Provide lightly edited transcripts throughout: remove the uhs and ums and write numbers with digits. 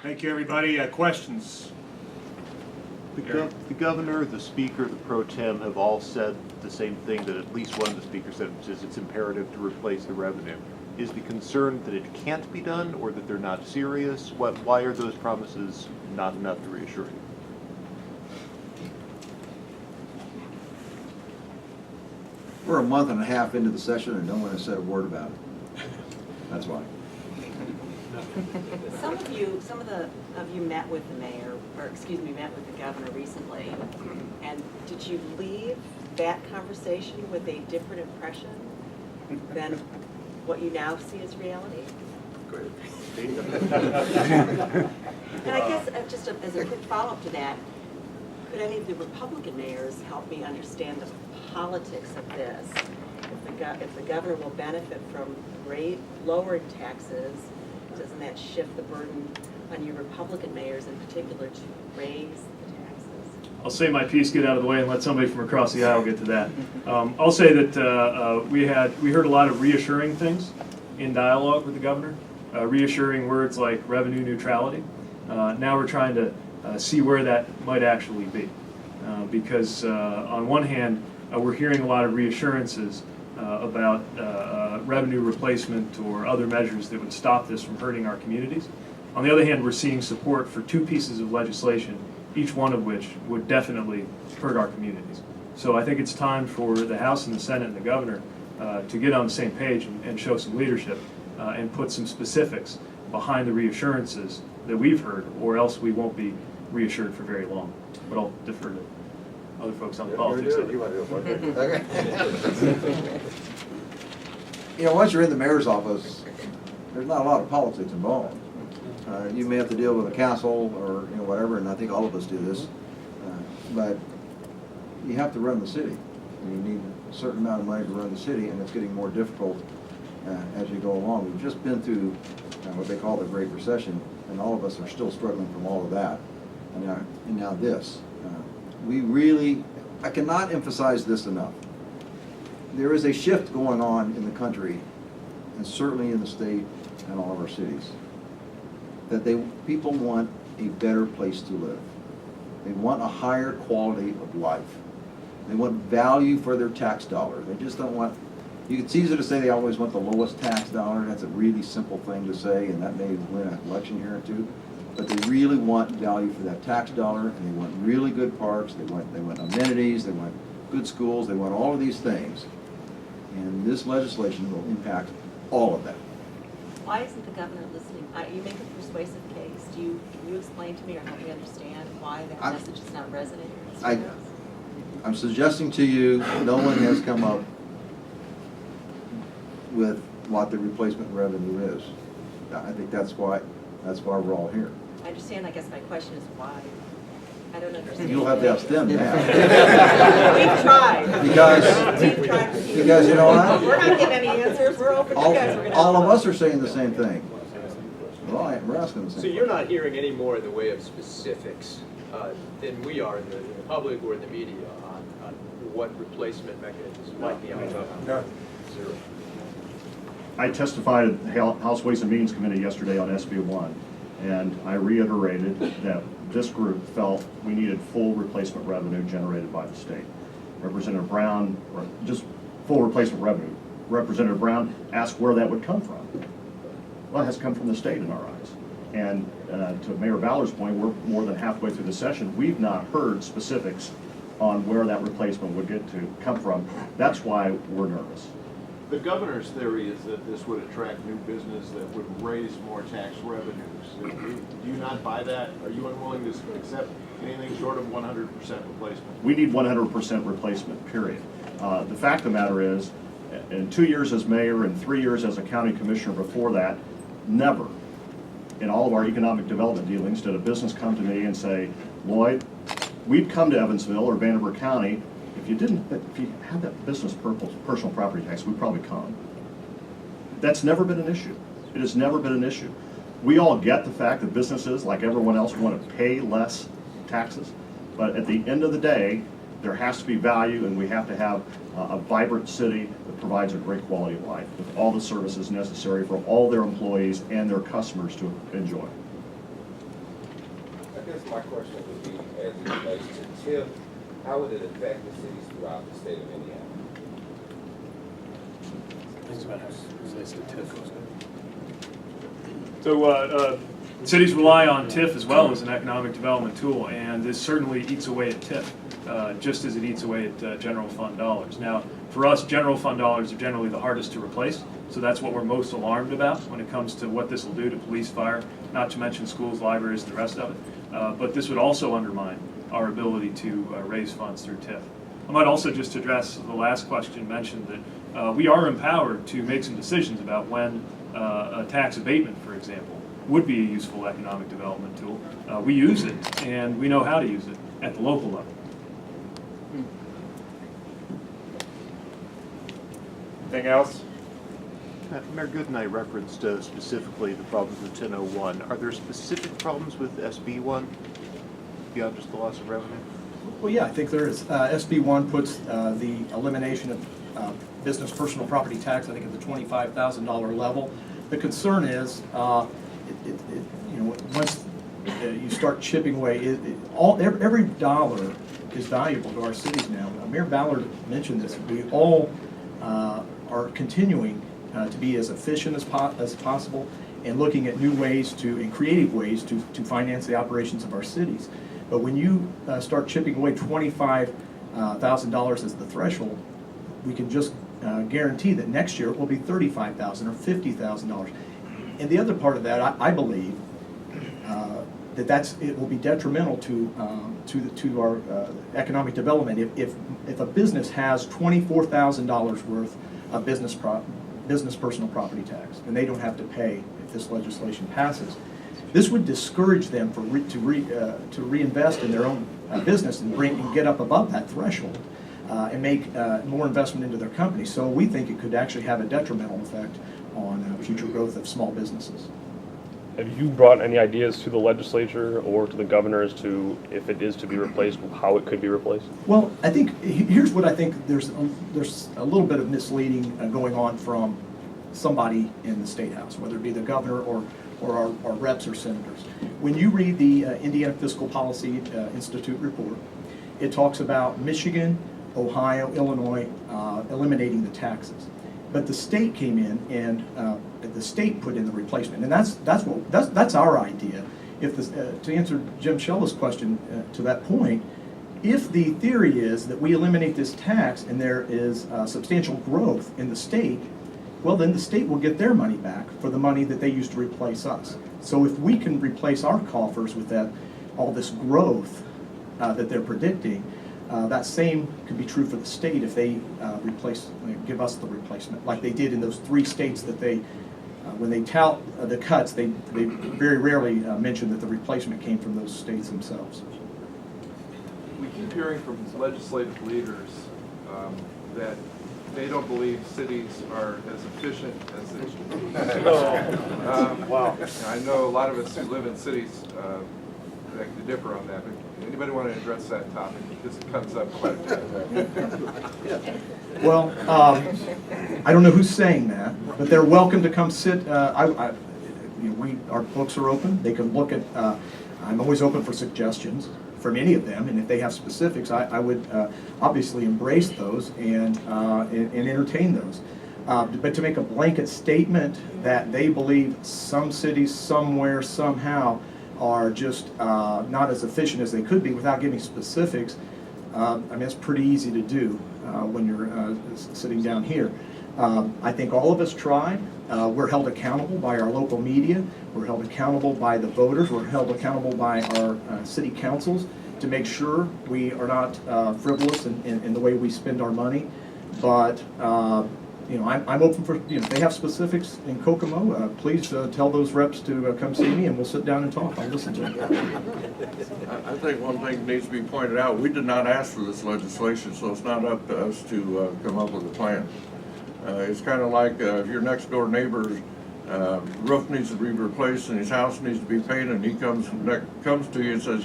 Thank you, everybody. Questions? The governor, the speaker, the pro tem have all said the same thing, that at least one of the speakers said, which is it's imperative to replace the revenue. Is the concern that it can't be done, or that they're not serious? Why are those promises not enough to reassure you? We're a month and a half into the session and no one has said a word about it. That's why. Some of you met with the mayor, or excuse me, met with the governor recently. And did you leave that conversation with a different impression than what you now see as reality? Great. And I guess just as a quick follow-up to that, could any of the Republican mayors help me understand the politics of this? If the governor will benefit from lowered taxes, doesn't that shift the burden on you Republican mayors in particular to raise the taxes? I'll say my piece, get out of the way, and let somebody from across the aisle get to that. I'll say that we heard a lot of reassuring things in dialogue with the governor, reassuring words like revenue neutrality. Now we're trying to see where that might actually be, because on one hand, we're hearing a lot of reassurances about revenue replacement or other measures that would stop this from hurting our communities. On the other hand, we're seeing support for two pieces of legislation, each one of which would definitely hurt our communities. So I think it's time for the House and the Senate and the governor to get on the same page and show some leadership and put some specifics behind the reassurances that we've heard, or else we won't be reassured for very long. But I'll defer to other folks on the politics of it. You know, once you're in the mayor's office, there's not a lot of politics involved. You may have to deal with a castle or whatever, and I think all of us do this. But you have to run the city. You need a certain amount of money to run the city, and it's getting more difficult as you go along. We've just been through what they call the Great Recession, and all of us are still struggling from all of that. And now this. I cannot emphasize this enough. There is a shift going on in the country, and certainly in the state and all of our cities, that people want a better place to live. They want a higher quality of life. They want value for their tax dollar. They just don't want, it's easy to say they always want the lowest tax dollar. That's a really simple thing to say, and that may win an election here or two. But they really want value for that tax dollar, and they want really good parks, they want amenities, they want good schools, they want all of these things. And this legislation will impact all of that. Why isn't the governor listening? You make a persuasive case. Can you explain to me or help me understand why that message is not resonating? I'm suggesting to you, no one has come up with what the replacement revenue is. I think that's why we're all here. I understand. I guess my question is why. I don't understand. You'll have to ask them now. We've tried. Because you know what? We're not getting any answers. We're open to you guys. All of us are saying the same thing. Well, we're asking the same So you're not hearing any more in the way of specifics than we are in the public or in the media on what replacement mechanisms might be out there? Zero. I testified at the House Ways and Means Committee yesterday on SB 1, and I reiterated that this group felt we needed full replacement revenue generated by the state. Representative Brown, or just full replacement revenue. Representative Brown asked where that would come from. Well, it has come from the state in our eyes. And to Mayor Valor's point, we're more than halfway through the session. We've not heard specifics on where that replacement would come from. That's why we're nervous. The governor's theory is that this would attract new business, that would raise more tax revenues. Do you not buy that? Are you unwilling to accept anything short of 100% replacement? We need 100% replacement, period. The fact of the matter is, in 2 years as mayor and 3 years as a county commissioner before that, never in all of our economic development dealings did a business come to me and say, Lloyd, we'd come to Evansville or Vanderbilt County. If you had that business personal property tax, we'd probably come. That's never been an issue. It has never been an issue. We all get the fact that businesses, like everyone else, want to pay less taxes. But at the end of the day, there has to be value, and we have to have a vibrant city that provides a great quality of life with all the services necessary for all their employees and their customers to enjoy. guess my question would be, as it relates to TIF, how would it affect the cities throughout the state of Indiana? So, cities rely on TIF as well as an economic development tool, and this certainly eats away at TIF, just as it eats away at general fund dollars. Now, for us, general fund dollars are generally the hardest to replace, so that's what we're most alarmed about when it comes to what this will do to police, fire, not to mention schools, libraries, and the rest of it. But this would also undermine our ability to raise funds through TIF. I might also just address the last question mentioned that we are empowered to make some decisions about when a tax abatement, for example, would be a useful economic development tool. We use it, and we know how to use it at the local level. Anything else? Mayor Goodnight referenced specifically the problems with 1001. Are there specific problems with SB1 beyond just the loss of revenue? Well, yeah, I think there is. SB1 puts the elimination of business personal property tax, I think, at the $25,000 level. The concern is, once you start chipping away, every dollar is valuable to our cities now. Mayor Ballard mentioned this. We all are continuing to be as efficient as possible and looking at new ways and creative ways to finance the operations of our cities. But when you start chipping away $25,000 as the threshold, we can just guarantee that next year it will be $35,000 or $50,000. And the other part of that, I believe, it will be detrimental to our economic development if a business has $24,000 worth of business personal property tax, and they don't have to pay if this legislation passes. This would discourage them to reinvest in their own business and get up above that threshold and make more investment into their company. So we think it could actually have a detrimental effect on future growth of small businesses. Have you brought any ideas to the legislature or to the governor as to, if it is to be replaced, how it could be replaced? Well, I think, here's what I think, there's a little bit of misleading going on from somebody in the State House, whether it be the governor or our reps or senators. When you read the Indiana Fiscal Policy Institute report, it talks about Michigan, Ohio, Illinois eliminating the taxes. But the state came in and the state put in the replacement, and that's our idea. To answer Jim Shella's question to that point, if the theory is that we eliminate this tax and there is substantial growth in the state, well, then the state will get their money back for the money that they used to replace us. So if we can replace our coffers with all this growth that they're predicting, that same could be true for the state if they give us the replacement, like they did in those 3 states that when they tout the cuts, they very rarely mention that the replacement came from those states themselves. We keep hearing from legislative leaders that they don't believe cities are as efficient as they should be. Wow. I know a lot of us who live in cities that could differ on that. But anybody want to address that topic? Because it comes up quite a bit. Well, I don't know who's saying that, but they're welcome to come sit. Our books are open. They can look at. I'm always open for suggestions from any of them, and if they have specifics, I would obviously embrace those and entertain those. But to make a blanket statement that they believe some cities somewhere somehow are just not as efficient as they could be without giving specifics, I mean, it's pretty easy to do when you're sitting down here. I think all of us try. We're held accountable by our local media. We're held accountable by the voters. We're held accountable by our city councils to make sure we are not frivolous in the way we spend our money. But I'm open for, if they have specifics in Kokomo, please tell those reps to come see me and we'll sit down and talk. I'll listen to them. I think one thing needs to be pointed out, we did not ask for this legislation, so it's not up to us to come up with a plan. It's kind of like if your next door neighbor's roof needs to be replaced and his house needs to be painted, and he comes to you and says,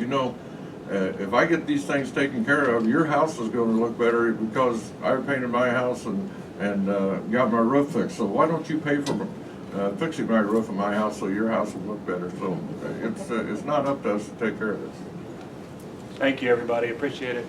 if I get these things taken care of, your house is going to look better because I painted my house and got my roof fixed. So why don't you pay for fixing my roof of my house so your house will look better. So it's not up to us to take care of this. Thank you, everybody. Appreciate it.